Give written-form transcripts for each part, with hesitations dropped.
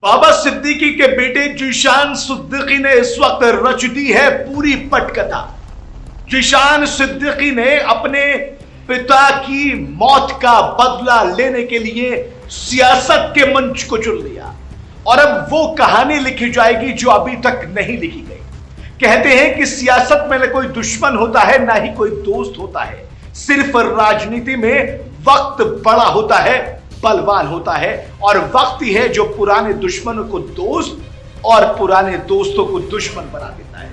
बाबा सिद्दीकी के बेटे जीशान सिद्दीकी ने इस वक्त रच दी है पूरी पटकथा। जीशान सिद्दीकी ने अपने पिता की मौत का बदला लेने के लिए सियासत के मंच को चुन लिया और अब वो कहानी लिखी जाएगी जो अभी तक नहीं लिखी गई। कहते हैं कि सियासत में न कोई दुश्मन होता है ना ही कोई दोस्त होता है, सिर्फ राजनीति में वक्त बड़ा होता है, बलवान होता है और वक्त ही है जो पुराने दुश्मनों को दोस्त और पुराने दोस्तों को दुश्मन बना देता है।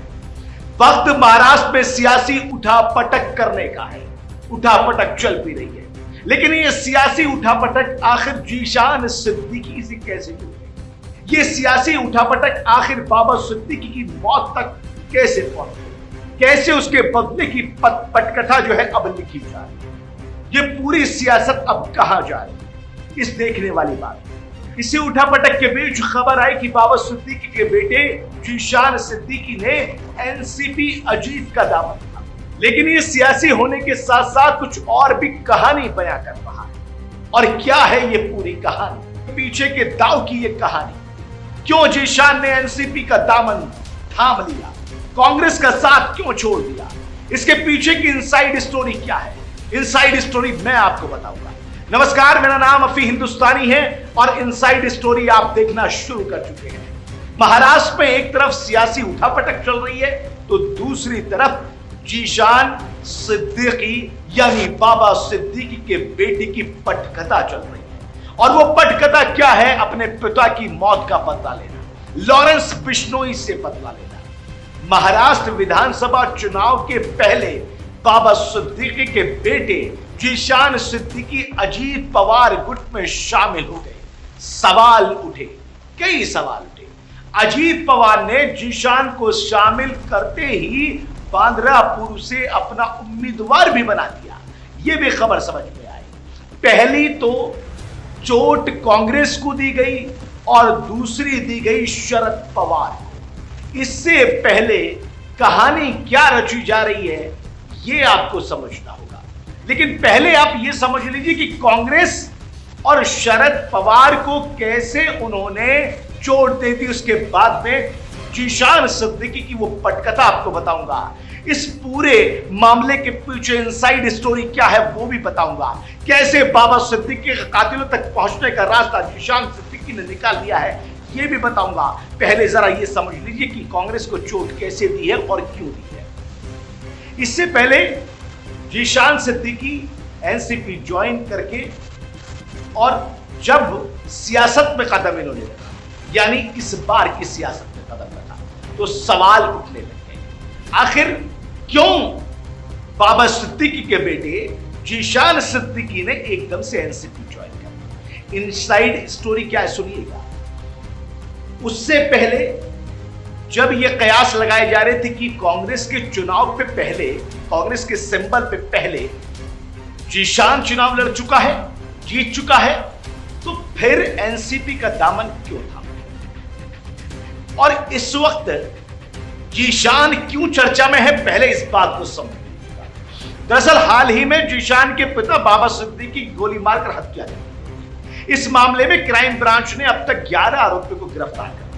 वक्त महाराष्ट्र में सियासी उठापटक करने का है। उठापटक चल भी रही है, लेकिन ये सियासी उठापटक आखिर जीशान सिद्दीकी से कैसे जुड़ गई? ये सियासी उठापटक आखिर बाबा सिद्दीकी की मौत तक कैसे पहुंची? कैसे उसके बदले की पटकथा जो है अब लिखी जा रही है? ये पूरी सियासत अब कहां जा रही है, इस देखने वाली बात। इसी उठापटक के बीच खबर आई कि बाबा सिद्दीकी के बेटे जीशान सिद्दीकी ने एनसीपी अजीत का दामन था, लेकिन ये सियासी होने के साथ साथ कुछ और भी कहानी बयां कर रहा है। और क्या है ये पूरी कहानी, पीछे के दाव की ये कहानी? क्यों जीशान ने एनसीपी का दामन थाम लिया, कांग्रेस का साथ क्यों छोड़ दिया? इसके पीछे की इनसाइड स्टोरी क्या है? इनसाइड स्टोरी मैं आपको बताऊंगा। नमस्कार, मेरा नाम अफी हिंदुस्तानी है और इनसाइड स्टोरी आप देखना शुरू कर चुके हैं। महाराष्ट्र में एक तरफ सियासी उठापटक चल रही है तो दूसरी तरफ जीशान सिद्दीकी यानी बाबा सिद्दीकी के बेटे की पटकथा चल रही है। और वो पटकथा क्या है? अपने पिता की मौत का बदला लेना, लॉरेंस बिश्नोई से बदला लेना। महाराष्ट्र विधानसभा चुनाव के पहले बाबा सिद्दीकी के बेटे जीशान सिद्दीकी अजीत पवार गुट में शामिल हो गए। सवाल उठे, कई सवाल उठे। अजीत पवार ने जीशान को शामिल करते ही बांद्रापुर से अपना उम्मीदवार भी बना दिया। यह भी खबर समझ में आई। पहली तो चोट कांग्रेस को दी गई और दूसरी दी गई शरद पवार को। इससे पहले कहानी क्या रची जा रही है यह आपको समझना होगा, लेकिन पहले आप यह समझ लीजिए कि कांग्रेस और शरद पवार को कैसे उन्होंने चोट दे दी। उसके बाद में जीशान सिद्दीकी की वो पटकथा आपको बताऊंगा। इस पूरे मामले के पीछे इनसाइड स्टोरी क्या है वो भी बताऊंगा। कैसे बाबा सिद्दीकी के कातिलों तक पहुंचने का रास्ता जीशान सिद्दीकी ने निकाल लिया है ये भी बताऊंगा। पहले जरा ये समझ लीजिए कि कांग्रेस को चोट कैसे दी है और क्यों दी है। इससे पहले जीशान सिद्दीकी एनसीपी ज्वाइन करके और जब सियासत में कदम इन्होंने रखा, यानी इस बार की सियासत में कदम रखा, तो सवाल उठने लगे आखिर क्यों बाबा सिद्दीकी के बेटे जीशान सिद्दीकी ने एकदम से एनसीपी ज्वाइन कर। इनसाइड स्टोरी क्या है सुनिएगा। उससे पहले जब ये कयास लगाए जा रहे थे कि कांग्रेस के चुनाव पे पहले, कांग्रेस के सिंबल पे पहले जीशान चुनाव लड़ चुका है, जीत चुका है, तो फिर एनसीपी का दामन क्यों था? और इस वक्त जीशान क्यों चर्चा में है, पहले इस बात को समझिए। दरअसल हाल ही में जीशान के पिता बाबा सिद्दीकी की गोली मारकर हत्या की। इस मामले में क्राइम ब्रांच ने अब तक 11 आरोपियों को गिरफ्तार कर लिया।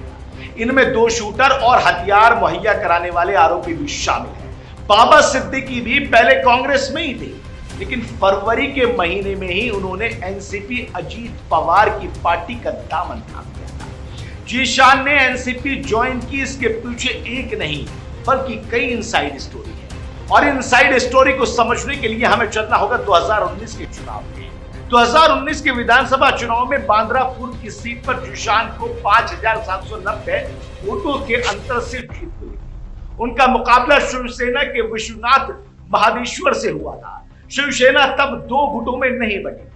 इनमें 2 शूटर और हथियार मुहैया कराने वाले आरोपी भी शामिल हैं। बाबा सिद्दीकी भी पहले कांग्रेस में ही थे, लेकिन फरवरी के महीने में ही उन्होंने एनसीपी अजीत पवार की पार्टी का दामन थाम लिया था। जीशान ने एनसीपी ज्वाइन की, इसके पीछे एक नहीं बल्कि कई इनसाइड स्टोरी है। और इनसाइड स्टोरी को समझने के लिए हमें चलना होगा 2019 के चुनाव में। 2019 के विधानसभा चुनाव में बांद्रापुर की सीट पर जीशान को 5790 वोटों के अंतर से जीत मिली। उनका मुकाबला शिवसेना के विश्वनाथ महादेश्वर से हुआ था। शिवसेना तब 2 गुटों में नहीं बनी।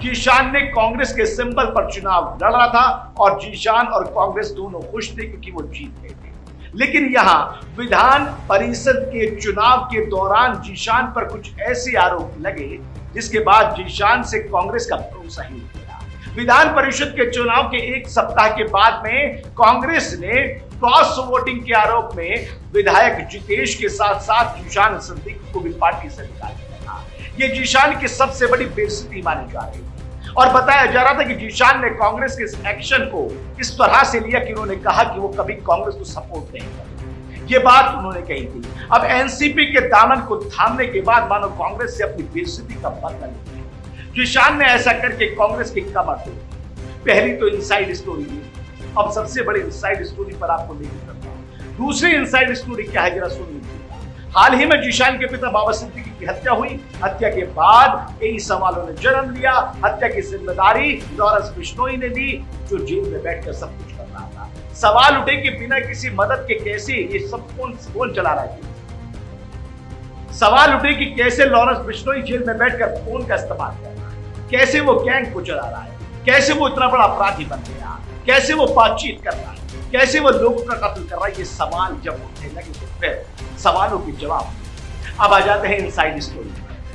जीशान ने कांग्रेस के सिंबल पर चुनाव लड़ रहा था और जीशान और कांग्रेस दोनों खुश थे क्योंकि वो जीत गए थे। लेकिन यहां विधान परिषद के चुनाव के दौरान जीशान पर कुछ ऐसे आरोप लगे जिसके बाद जीशान से कांग्रेस का भरोसा ही उठ गया। विधान परिषद के चुनाव के 1 सप्ताह के बाद में कांग्रेस ने क्रॉस वोटिंग के आरोप में विधायक जितेश के साथ साथ जीशान सिद्दीकी को भी पार्टी से निकाल दिया था। ये जीशान की सबसे बड़ी बेइज्जती मानी जा रही है। और बताया जा रहा था कि जीशान ने कांग्रेस के इस एक्शन को इस तरह से लिया कि उन्होंने कहा कि वो कभी कांग्रेस को सपोर्ट नहीं करेंगे। ये बात उन्होंने कही थी। अब एनसीपी के दामन को थामने के बाद मानो कांग्रेस से अपनी बेइज्जती का बदला लिया। जीशान ने ऐसा करके कांग्रेस की कमर तोड़ी। पहली तो इनसाइड स्टोरी थी। अब सबसे बड़ी इनसाइड स्टोरी पर आपको लेकर चलता हूं। दूसरी इनसाइड स्टोरी क्या है, जरा सुनिए। हाल ही में जीशान के पिता बाबा सिद्दीकी की हत्या हुई। हत्या के बाद कई सवालों ने जन्म लिया। हत्या की जिम्मेदारी लॉरेंस बिश्नोई ने ली, जो जेल में बैठकर सब कुछ कर रहा था। सवाल उठे कि बिना किसी मदद के कैसे ये सब कौन चला रहा है। सवाल उठे कि कैसे लॉरेंस बिश्नोई जेल में बैठकर फोन का इस्तेमाल कर रहा है, कैसे वो गैंग को चला रहा है, कैसे वो इतना बड़ा अपराधी बन गया, कैसे वो बातचीत कर रहा है, कैसे वो लोगों का कत्ल कर रहा है। ये सवाल जब उठने लगे तो फिर सवालों के जवाब। अब आ जाते हैं इनसाइड स्टोरी।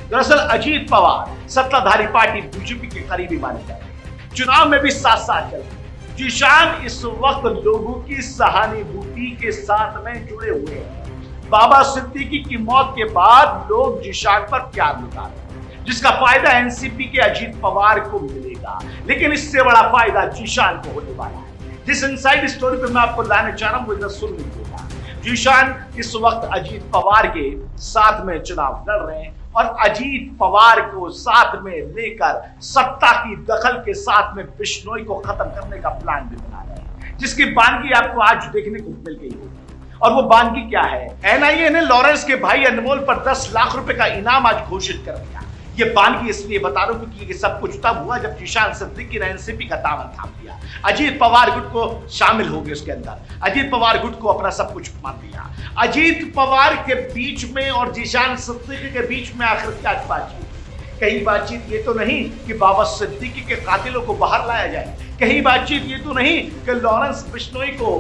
दरअसल अजीत पवार सत्ताधारी पार्टी बीजेपी के करीबी माने जाते हैं, चुनाव में भी साथ साथ चलते हैं। जीशान इस वक्त लोगों की सहानुभूति के साथ में जुड़े हुए हैं। बाबा सिद्दीकी की मौत के बाद लोग जीशान पर प्यार लुटा रहे हैं, जिसका फायदा एनसीपी के अजीत पवार को मिलेगा, लेकिन इससे बड़ा फायदा जीशान को होने वाला है। जिस इनसाइड स्टोरी पे मैं आपको लाने चाह रहा हूं वो इधर सुन लीजिएगा। जीशान इस वक्त अजीत पवार के साथ में चुनाव लड़ रहे हैं और अजीत पवार को साथ में लेकर सत्ता की दखल के साथ में बिश्नोई को खत्म करने का प्लान भी बना रहे हैं, जिसकी बानगी आपको आज देखने को मिल गई होगी। और वो बानगी क्या है? एनआईए ने लॉरेंस के भाई अनमोल पर 10 लाख रुपए का इनाम आज घोषित कर दिया। ये बानगी इसलिए बता रहा हूं क्योंकि ये सब कुछ तब हुआ जब जीशान सिद्दीकी ने एनसीपी का दामन थाम लिया। अजीत पवार गुट को शामिल हो गए उसके अंदर। अजीत पवार गुट को अपना सब कुछ मान लिया। अजीत पवार के बीच में और जीशान सिद्दीकी के बीच में आखिर क्या बातचीत? कहीं बातचीत ये तो नहीं कि बाबा सिद्दीकी के कातिलों को बाहर लाया जाए। कहीं बातचीत ये तो नहीं कि लॉरेंस बिश्नोई को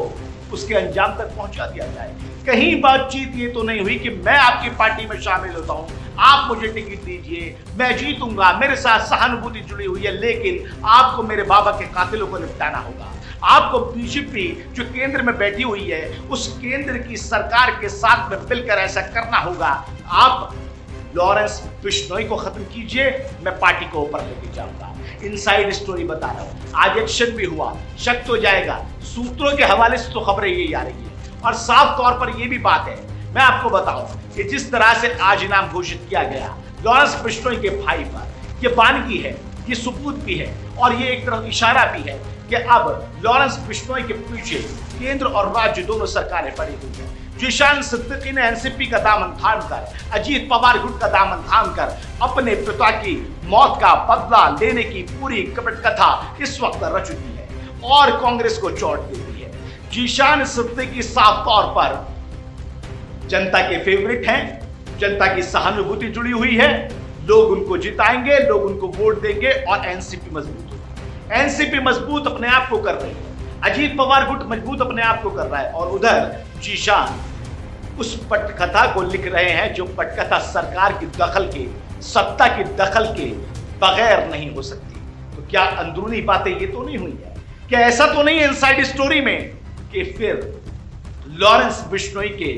उसके अंजाम तक पहुंचा दिया जाए। कहीं बातचीत ये तो नहीं हुई कि मैं आपकी पार्टी में शामिल होता हूं, आप मुझे टिकट दीजिए, मैं जीतूंगा, मेरे साथ सहानुभूति जुड़ी हुई है, लेकिन आपको मेरे बाबा के कातिलों को निपटाना होगा। आपको बीजेपी जो केंद्र में बैठी हुई है उस केंद्र की सरकार के साथ में मिलकर ऐसा करना होगा। आप लॉरेंस बिश्नोई को खत्म कीजिए, मैं पार्टी को ऊपर लेके जाऊंगा। इनसाइड स्टोरी बता रहा हूं। आज एक्शन भी हुआ, शक तो जाएगा। सूत्रों के हवाले से तो खबरें यही आ रही है और साफ तौर पर यह भी बात है, मैं आपको बताऊं कि जिस तरह से आज इनाम घोषित किया गया लॉरेंस बिश्नोई के भाई पर, यह बानगी है, ये सबूत भी है और ये एक तरह इशारा भी है कि अब लॉरेंस बिश्नोई के पीछे केंद्र और राज्य दोनों सरकारें पड़ी हुई है। जीशान सिद्दीकी ने एनसीपी का दामन थामकर, अजीत पवार गुट का दामन थामकर अपने पिता की मौत का बदला लेने की पूरी कपट कथा इस वक्त रच दी है और कांग्रेस को चोट दे दी है। जीशान सिद्दीकी साफ तौर पर जनता के फेवरेट हैं, जनता की सहानुभूति जुड़ी हुई है। लोग उनको जिताएंगे, लोग उनको वोट देंगे और एनसीपी मजबूत होगी। एनसीपी मजबूत अपने आप को कर रही है, अजीत पवार गुट मजबूत अपने आप को कर रहा है और उधर जीशान उस पटकथा को लिख रहे हैं जो पटकथा सरकार की दखल के, सत्ता की दखल के बगैर नहीं हो सकती। तो क्या अंदरूनी बातें ये तो नहीं हुई है? क्या ऐसा तो नहीं है इनसाइड स्टोरी में कि फिर लॉरेंस बिश्नोई के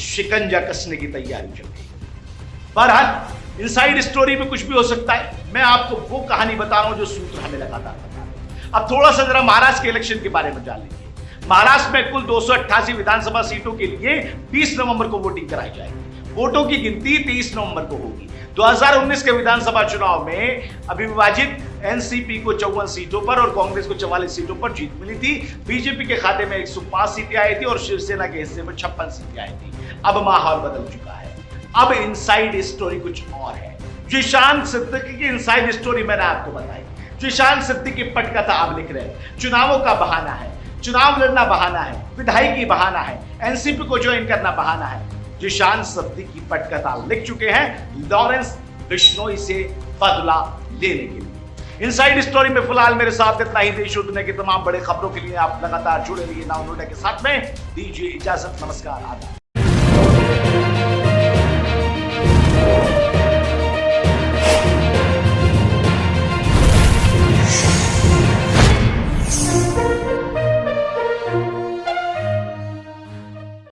शिकंजा कसने की तैयारी चल रही है? बहरहाल इनसाइड स्टोरी में कुछ भी हो सकता है। मैं आपको वो कहानी बता रहा हूं जो सूत्र हमें लगातार बता रहे हैं। अब थोड़ा सा जरा महाराष्ट्र के इलेक्शन के बारे में जान लीजिए। महाराष्ट्र में कुल 288 विधानसभा सीटों के लिए 20 नवंबर को वोटिंग कराई जाएगी। वोटों की गिनती 23 नवंबर को होगी। 2019 के विधानसभा चुनाव में अविभाजित एनसीपी को 54 सीटों पर और कांग्रेस को 44 सीटों पर जीत मिली थी। बीजेपी के खाते में 105 सीटें आई थी और शिवसेना के हिस्से में 56 सीटें आई थी। अब माहौल बदल चुका है। अब इनसाइड स्टोरी कुछ और है। जीशान सिद्दीकी की इनसाइड स्टोरी मैंने आपको बताई। जीशान सिद्दीकी पटकथा आप लिख रहे हैं, चुनावों का बहाना है, चुनाव लड़ना बहाना है, विधायकी बहाना है, एनसीपी को ज्वाइन करना बहाना है। जीशान सिद्दीकी पटकथा लिख चुके हैं लॉरेंस बिश्नोई से बदला लेने के लिए। इनसाइड स्टोरी में फिलहाल मेरे साथ इतना ही। देश और दुनिया की तमाम बड़े खबरों के लिए आप लगातार जुड़े रहिए नाउ नोडा के साथ में। दीजिए इजाजत, नमस्कार, आदाब।